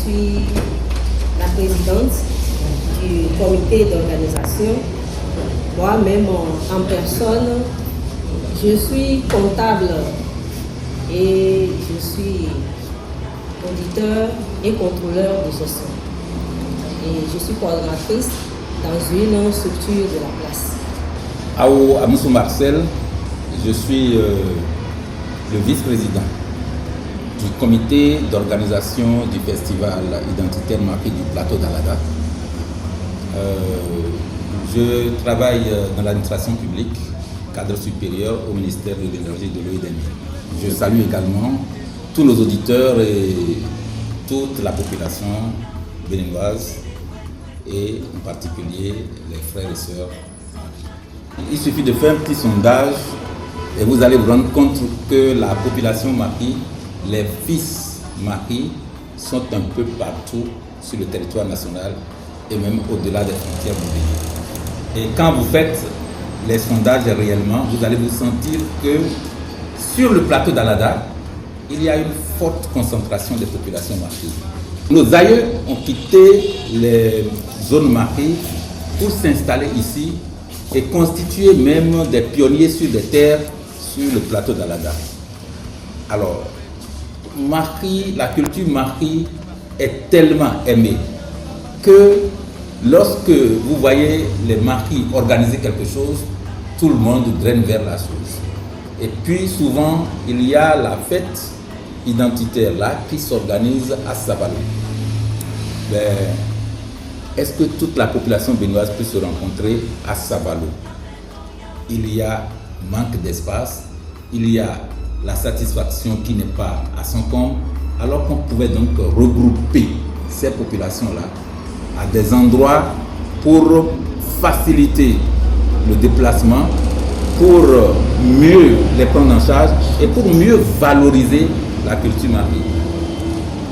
suis la présidente du comité d'organisation. Moi-même en personne, je suis comptable et je suis auditeur et contrôleur de gestion. Et je suis coordonnatrice dans une structure de la place. Amoussou Marcel, je suis le vice-président du comité d'organisation du festival identitaire Maki du plateau d'Alada. Je travaille dans l'administration publique, cadre supérieur au ministère de l'énergie et de l'eau et des mines. Je salue également tous nos auditeurs et toute la population béninoise et en particulier les frères et sœurs. Il suffit de faire un petit sondage et vous allez vous rendre compte que la population Maki, les fils Maki, sont un peu partout sur le territoire national et même au-delà des frontières du pays. Et quand vous faites les sondages réellement, vous allez vous sentir que sur le plateau d'Alada, il y a une forte concentration des populations Maki. Nos aïeux ont quitté les zones Maki pour s'installer ici et constituer même des pionniers sur des terres sur le plateau d'Alada. Alors, Maki, la culture Maki est tellement aimée que lorsque vous voyez les Maki organiser quelque chose, tout le monde draine vers la chose. Et puis souvent, il y a la fête identitaire là qui s'organise à Savalou. Est-ce que toute la population béninoise peut se rencontrer à Savalou? Il y a manque d'espace, il y a la satisfaction qui n'est pas à son compte, alors qu'on pouvait donc regrouper ces populations-là à des endroits pour faciliter le déplacement, pour mieux les prendre en charge et pour mieux valoriser la culture Maki.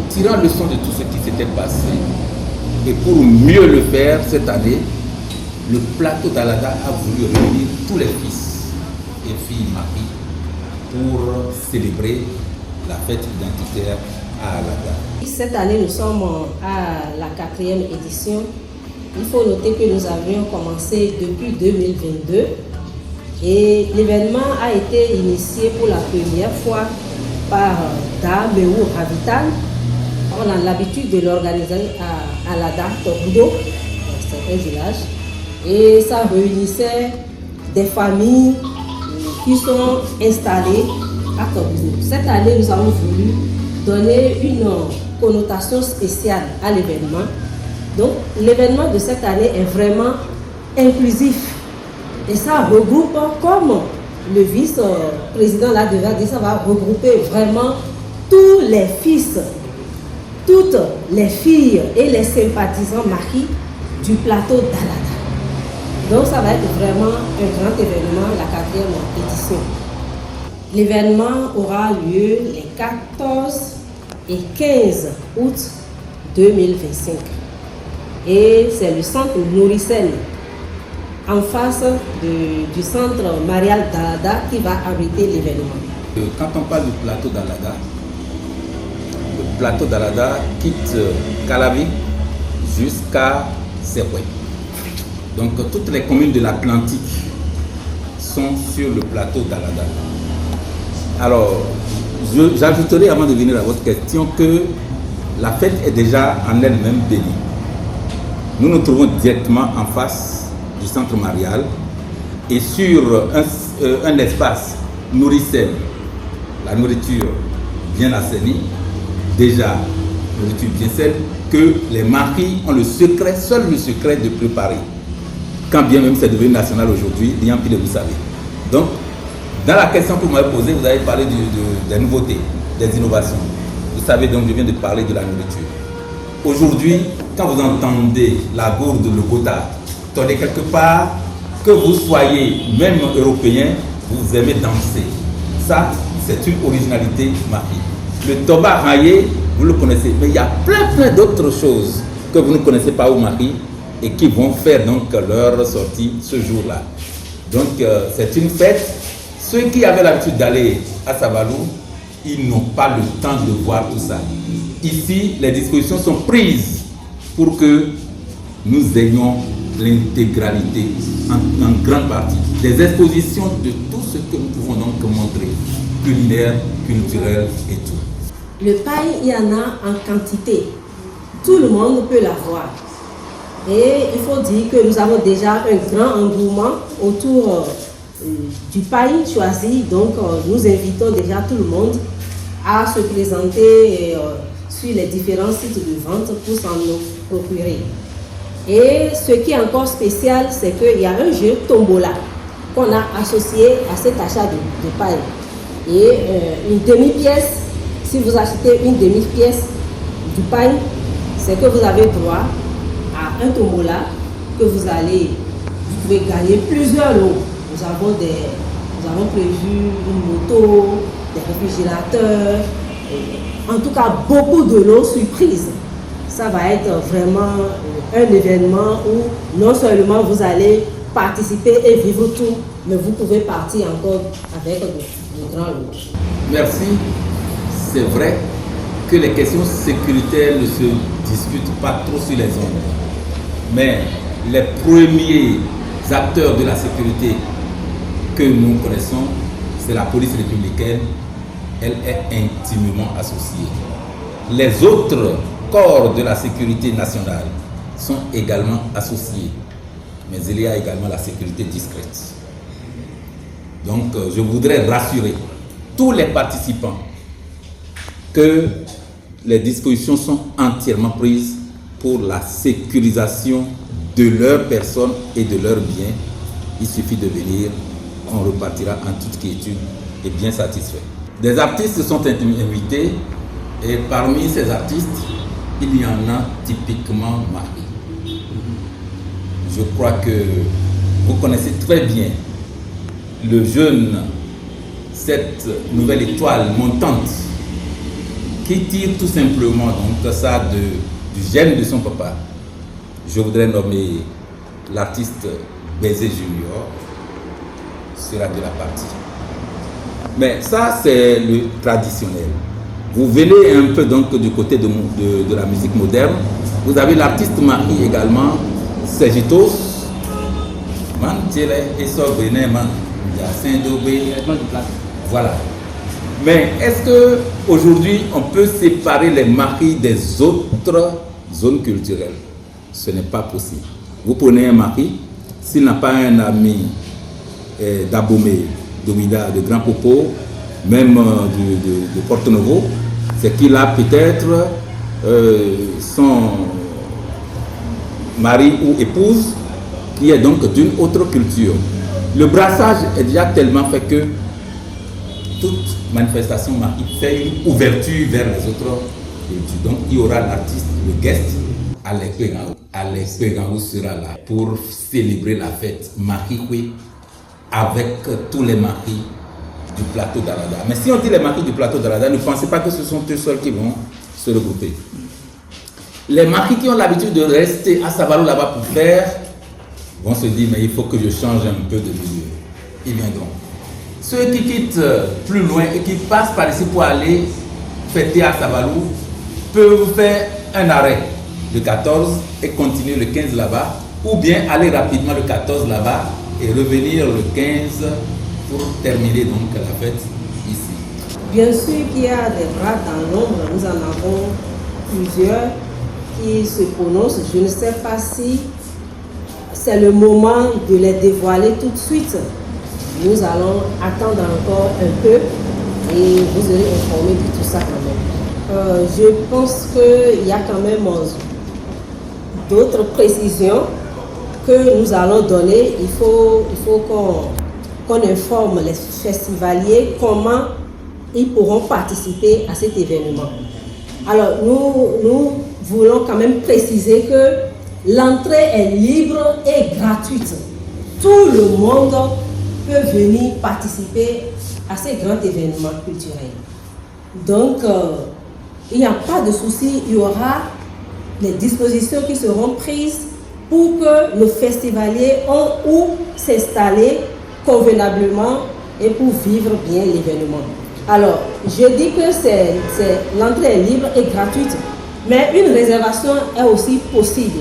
Tirant leçon de tout ce qui s'était passé et pour mieux le faire cette année, le plateau d'Alada a voulu réunir tous les fils et filles Maki pour célébrer la fête identitaire à Alada. Cette année, nous sommes à la 4e édition. Il faut noter que nous avions commencé depuis 2022 et l'événement a été initié pour la première fois par Dameou Ravital. On a l'habitude de l'organiser à Alada, Tokudo, dans certains villages. Et ça réunissait des familles qui sont installées à Tokudo. Cette année, nous avons voulu donner une connotation spéciale à l'événement. Donc, l'événement de cette année est vraiment inclusif. Et ça regroupe, comme le vice-président l'a déjà dit, ça va regrouper vraiment tous les fils, toutes les filles et les sympathisants Maki du plateau d'Alada. Donc, ça va être vraiment un grand événement, la 4e édition. L'événement aura lieu les 14 et 15 août 2025. Et c'est le centre Nouricène, en face du centre marial d'Alada, qui va abriter l'événement. Quand on parle du plateau d'Alada, le plateau d'Alada quitte Calavi jusqu'à Seroué. Donc toutes les communes de l'Atlantique sont sur le plateau d'Alada. Alors, j'ajouterai avant de venir à votre question que la fête est déjà en elle-même bénie. Nous nous trouvons directement en face du centre marial et sur un espace nourricène, la nourriture bien assainie, déjà nourriture bien saine, que les Maki ont le secret, seul le secret de préparer. Quand bien même c'est devenu national aujourd'hui, bien pile vous savez. Donc, dans la question que vous m'avez posée, vous avez parlé des nouveautés, des innovations. Vous savez donc, je viens de parler de la nourriture. Aujourd'hui, quand vous entendez la gourde, le gotha, tourner quelque part, que vous soyez même européen, vous aimez danser. Ça, c'est une originalité Maki. Le toba raillé, vous le connaissez, mais il y a plein d'autres choses que vous ne connaissez pas au Maki et qui vont faire donc leur sortie ce jour-là. Donc, c'est une fête. Ceux qui avaient l'habitude d'aller à Savalou ils n'ont pas le temps de voir tout ça. Ici, les dispositions sont prises pour que nous ayons l'intégralité, en grande partie, des expositions de tout ce que nous pouvons donc montrer, culinaire, culturel et tout. Le paille, il y en a en quantité. Tout le monde peut l'avoir. Et il faut dire que nous avons déjà un grand engouement autour du paille choisi. Donc, nous invitons déjà tout le monde à se présenter sur les différents sites de vente pour s'en procurer. Et ce qui est encore spécial, c'est qu'il y a un jeu tombola qu'on a associé à cet achat de paille. Et une demi-pièce, si vous achetez une demi-pièce du paille, c'est que vous avez droit à un tombola que vous pouvez gagner plusieurs lots. Nous avons prévu une moto, des réfrigérateurs, en tout cas beaucoup de lots surprises. Ça va être vraiment un événement où non seulement vous allez participer et vivre tout, mais vous pouvez partir encore avec de grands lots. Merci. C'est vrai que les questions sécuritaires ne se discutent pas trop sur les ondes. Mais les premiers acteurs de la sécurité que nous connaissons, c'est la police républicaine. Elle est intimement associée. Les autres corps de la sécurité nationale sont également associés. Mais il y a également la sécurité discrète. Donc, je voudrais rassurer tous les participants que les dispositions sont entièrement prises pour la sécurisation de leurs personnes et de leurs biens. Il suffit de venir, on repartira en toute quiétude et bien satisfait. Des artistes sont invités et parmi ces artistes, il y en a typiquement Marie. Je crois que vous connaissez très bien le jeune, cette nouvelle étoile montante qui tire tout simplement donc ça du gène de son papa. Je voudrais nommer l'artiste Baiser Junior, sera de la partie. Mais ça, c'est le traditionnel. Vous venez un peu donc du côté de la musique moderne. Vous avez l'artiste Marie également, Sergitos. Voilà. Mais est-ce qu'aujourd'hui, on peut séparer les maris des autres zones culturelles? Ce n'est pas possible. Vous prenez un mari, s'il n'a pas un ami d'Abomey, d'Omida, de Grand Popo, même de Porto-Novo, c'est qu'il a peut-être son mari ou épouse qui est donc d'une autre culture. Le brassage est déjà tellement fait que toute manifestation fait une ouverture vers les autres cultures. Donc il y aura l'artiste, le guest, Alex Pegaou sera là pour célébrer la fête Marie avec tous les maris du plateau d'Arada. Mais si on dit les maris du plateau d'Arada, ne pensez pas que ce sont eux seuls qui vont se regrouper. Les maris qui ont l'habitude de rester à Savalou là-bas pour faire, vont se dire, mais il faut que je change un peu de milieu. Ils viendront. Ceux qui quittent plus loin et qui passent par ici pour aller fêter à Savalou peuvent faire un arrêt le 14 et continuer le 15 là-bas, ou bien aller rapidement le 14 là-bas et revenir le 15 pour terminer donc la fête ici. Bien sûr qu'il y a des bras dans l'ombre, nous en avons plusieurs qui se prononcent. Je ne sais pas si c'est le moment de les dévoiler tout de suite. Nous allons attendre encore un peu et vous serez informés de tout ça quand même. Je pense qu'il y a quand même d'autres précisions que nous allons donner. Il faut qu'on informe les festivaliers comment ils pourront participer à cet événement. Alors, nous voulons quand même préciser que l'entrée est libre et gratuite. Tout le monde peut venir participer à ces grands événements culturels. Donc, il n'y a pas de souci, il y aura les dispositions qui seront prises pour que nos festivaliers ont où s'installer convenablement et pour vivre bien l'événement. Alors, je dis que l'entrée est libre et gratuite, mais une réservation est aussi possible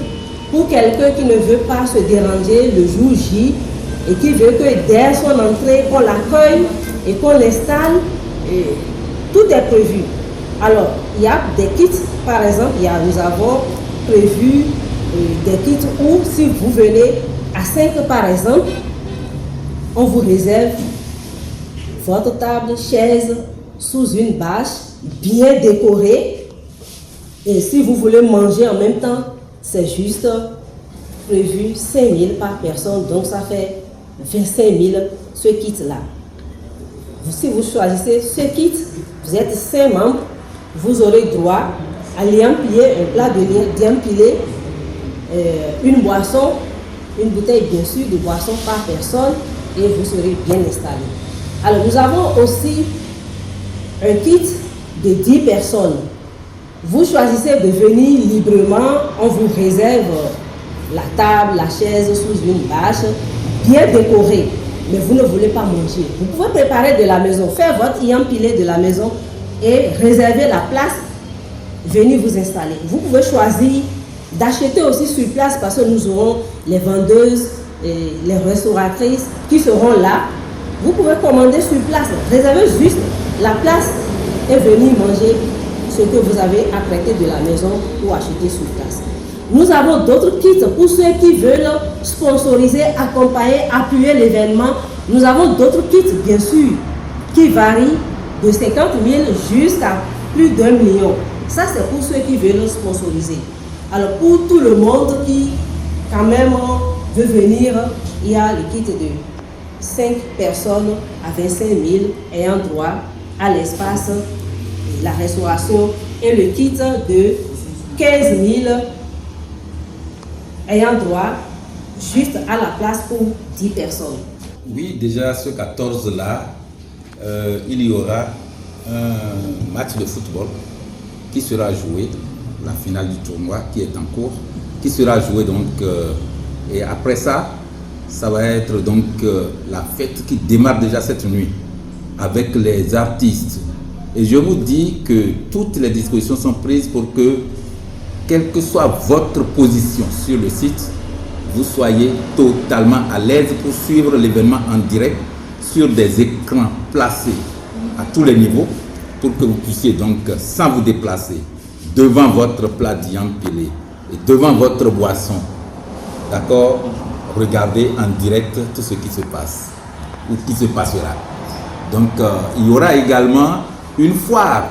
pour quelqu'un qui ne veut pas se déranger le jour J et qui veut que dès son entrée, qu'on l'accueille et qu'on l'installe. Tout est prévu. Alors, il y a des kits, par exemple, nous avons prévu des kits où, si vous venez à 5 par exemple, on vous réserve votre table, chaise, sous une bâche, bien décorée. Et si vous voulez manger en même temps, c'est juste prévu 5 000 par personne, donc ça fait 25 000 ce kit-là. Si vous choisissez ce kit, vous êtes 5 membres, vous aurez droit à l'empiler, un plat d'empiler, une boisson, une bouteille bien sûr de boisson par personne et vous serez bien installé. Alors nous avons aussi un kit de 10 personnes. Vous choisissez de venir librement, on vous réserve la table, la chaise sous une bâche, bien décorée. Mais vous ne voulez pas manger. Vous pouvez préparer de la maison, faire votre empilé de la maison et réserver la place, venir vous installer. Vous pouvez choisir d'acheter aussi sur place parce que nous aurons les vendeuses et les restauratrices qui seront là. Vous pouvez commander sur place, réserver juste la place et venir manger ce que vous avez apprêté de la maison ou acheter sur place. Nous avons d'autres kits pour ceux qui veulent sponsoriser, accompagner, appuyer l'événement. Nous avons d'autres kits, bien sûr, qui varient de 50 000 jusqu'à plus d'1 million. Ça, c'est pour ceux qui veulent sponsoriser. Alors, pour tout le monde qui, quand même, veut venir, il y a le kit de 5 personnes à 25 000 ayant droit à l'espace, la restauration, et le kit de 15 000 ayant droit juste à la place pour 10 personnes. Oui, déjà ce 14-là, il y aura un match de football qui sera joué, la finale du tournoi qui est en cours, qui sera joué donc, et après ça, ça va être donc la fête qui démarre déjà cette nuit avec les artistes. Et je vous dis que toutes les dispositions sont prises pour que, quelle que soit votre position sur le site, vous soyez totalement à l'aise pour suivre l'événement en direct sur des écrans placés à tous les niveaux pour que vous puissiez donc, sans vous déplacer, devant votre plat d'empilé et devant votre boisson, d'accord, regarder en direct tout ce qui se passe ou qui se passera. Donc, il y aura également une foire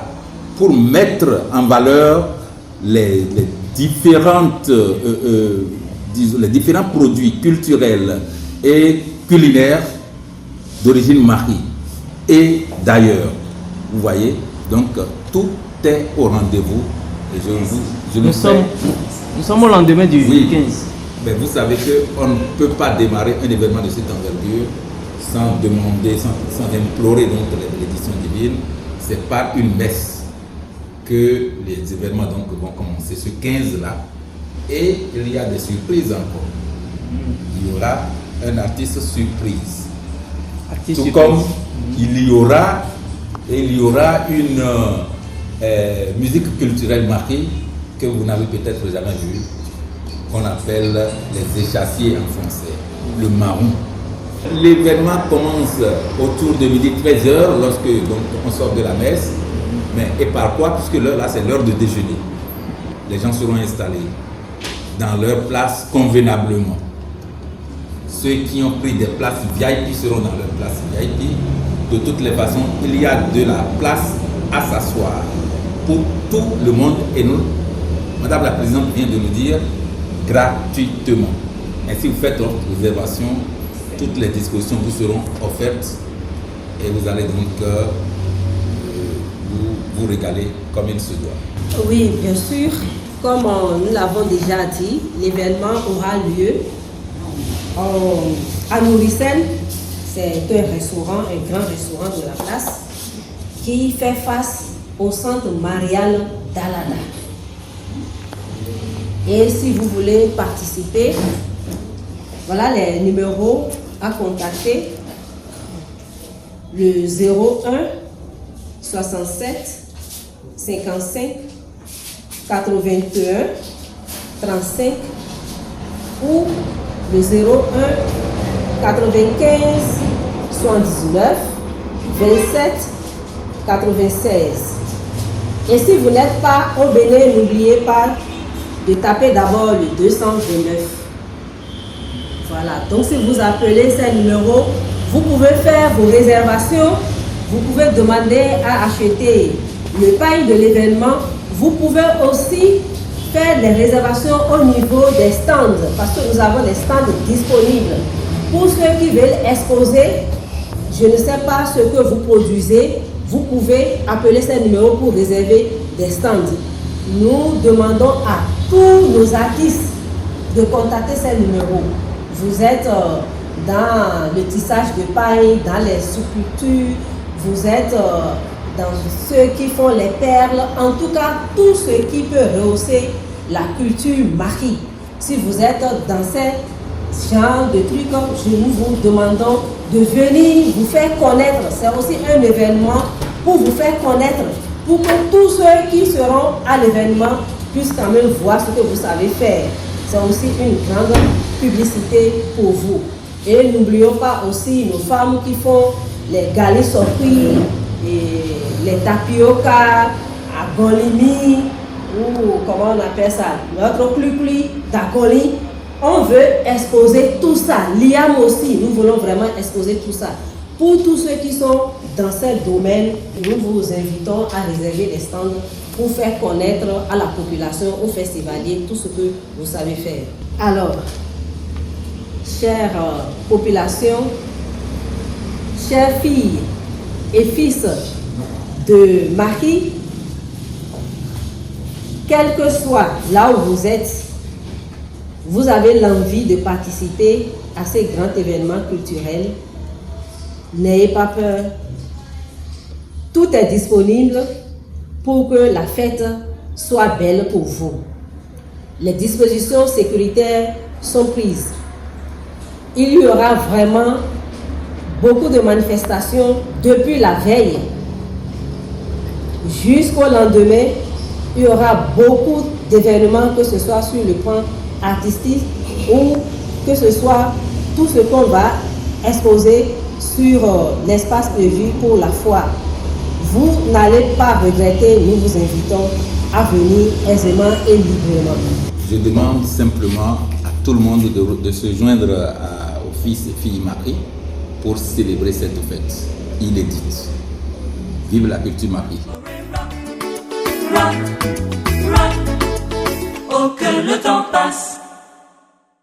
pour mettre en valeur les différents produits culturels et culinaires d'origine mari et d'ailleurs. Vous voyez, donc tout est au rendez-vous. Et nous sommes au lendemain du 15. Mais vous savez qu'on ne peut pas démarrer un événement de cette envergure sans demander, sans implorer donc l'édition divine. C'est par une messe que les événements donc vont commencer ce 15-là. Et il y a des surprises encore. Il y aura un artiste surprise. Tout comme il y aura une musique culturelle marquée que vous n'avez peut-être jamais vue, qu'on appelle les échassiers en français, le marron. L'événement commence autour de midi 13h lorsque donc, on sort de la messe. Mais et par quoi? Puisque l'heure là c'est l'heure de déjeuner. Les gens seront installés dans leur place convenablement. Ceux qui ont pris des places VIP seront dans leur place VIP. De toutes les façons, il y a de la place à s'asseoir pour tout le monde. Et nous, Madame la Présidente vient de nous dire, gratuitement. Et si vous faites votre réservation, toutes les dispositions vous seront offertes et vous allez donc vous régaler comme il se doit. Oui, bien sûr. Comme nous l'avons déjà dit, l'événement aura lieu à Nourricène. C'est un restaurant, un grand restaurant de la place qui fait face au centre Marial d'Alada. Et si vous voulez participer, voilà les numéros à contacter. Le 01 67 55 81 35 ou le 01 95 79 27 96. Et si vous n'êtes pas au Bénin, n'oubliez pas de taper d'abord le 229. Voilà, donc si vous appelez ces numéros, vous pouvez faire vos réservations, vous pouvez demander à acheter le paille de l'événement, vous pouvez aussi faire des réservations au niveau des stands, parce que nous avons des stands disponibles. Pour ceux qui veulent exposer, je ne sais pas ce que vous produisez, vous pouvez appeler ces numéros pour réserver des stands. Nous demandons à tous nos artistes de contacter ces numéros. Vous êtes dans le tissage de paille, dans les sculptures, vous êtes dans ceux qui font les perles, en tout cas tout ce qui peut rehausser la culture mari. Si vous êtes dans ces genre de trucs, nous vous demandons de venir vous faire connaître. C'est aussi un événement pour vous faire connaître, pour que tous ceux qui seront à l'événement puissent quand même voir ce que vous savez faire. C'est aussi une grande publicité pour vous. Et n'oublions pas aussi nos femmes qui font les galets surpris, et les tapioca, à Golimi, ou comment on appelle ça, notre clucli d'Agoli. On veut exposer tout ça. Liam aussi, nous voulons vraiment exposer tout ça. Pour tous ceux qui sont dans ce domaine, nous vous invitons à réserver des stands pour faire connaître à la population, aux festivaliers, tout ce que vous savez faire. Alors, chère population, chères filles et fils de Marie, quel que soit là où vous êtes, vous avez l'envie de participer à ces grands événements culturels, n'ayez pas peur. Tout est disponible pour que la fête soit belle pour vous. Les dispositions sécuritaires sont prises. Il y aura vraiment beaucoup de manifestations depuis la veille jusqu'au lendemain. Il y aura beaucoup d'événements, que ce soit sur le plan artistique ou que ce soit tout ce qu'on va exposer sur l'espace prévu pour la foire. Vous n'allez pas regretter, nous vous invitons à venir aisément et librement. Je demande simplement à tout le monde de se joindre aux fils et filles Marie pour célébrer cette fête inédite. Vive la culture Marie. Oh, que le temps passe.